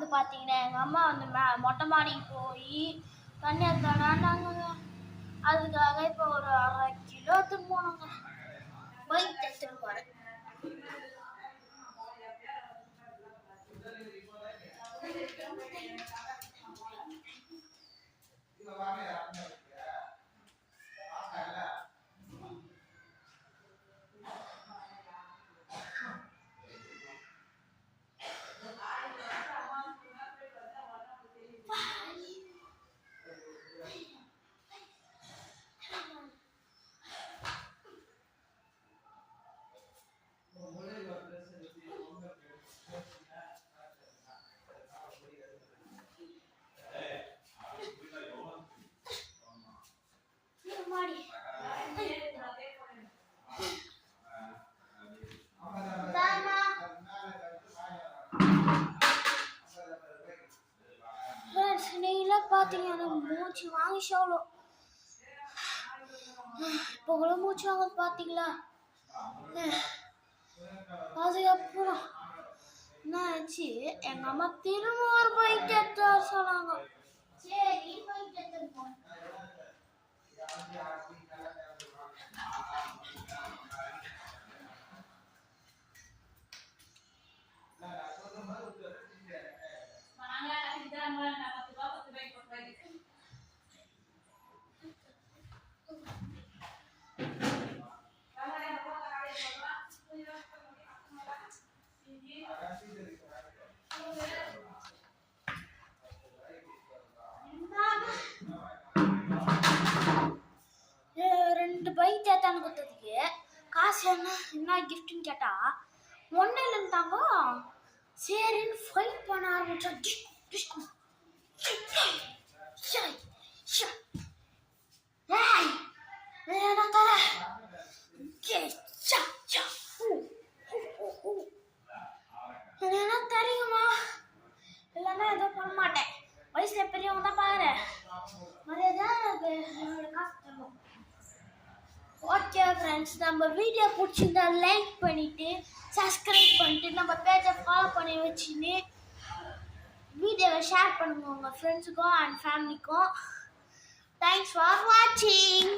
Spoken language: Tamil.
வந்து பார்த்தீங்கன்னா எங்கள் அம்மா வந்து மொட்டை மாடிக்கு போய் தண்ணி எடுத்தாங்க. அதுக்காக இப்போ ஒரு 1/2 கிலோ எடுத்துன்னு போனோங்க. பைக் எடுத்துன்னு போகிறேன். பார்த்தீங்கன்னா மூச்சு வாங்கி ஷோலோ இப்போ கூட மூச்சு வாங்க பார்த்தீங்களா? அதுக்கப்புறம் என்ன ஆச்சு, எங்க அம்மா திரும்ப ஒரு பைக் எடுத்து வர சொன்னாங்க. சரி பைக் எடுத்துட்டு போனேன். ரெண்டு பைக் தேத்தான்னு கொடுத்ததுக்கு காசு என்ன கிஃப்ட்னு கேட்டா ஒன்னும் இல்லைன்ட்டாங்க. சரின்னு ஃபைட் பண்ண ஆரம்பிச்சா. என்ன தெரியுமா, இல்லைன்னா எதுவும் பண்ண மாட்டேன். வயசுல பெரியவங்க தான் பாரு மரியாதை என்னோட காசு தரும். ஓகே ஃப்ரெண்ட்ஸ், நம்ம வீடியோ பிடிச்சிருந்தா லைக் பண்ணிட்டு சப்ஸ்கிரைப் பண்ணிட்டு நம்ம பேஜை ஃபாலோ பண்ணி வச்சுன்னு வீடியோவை ஷேர் பண்ணுங்க உங்கள் ஃப்ரெண்ட்ஸுக்கும் அண்ட் ஃபேமிலிக்கும். தேங்க்ஸ் ஃபார் வாட்சிங்.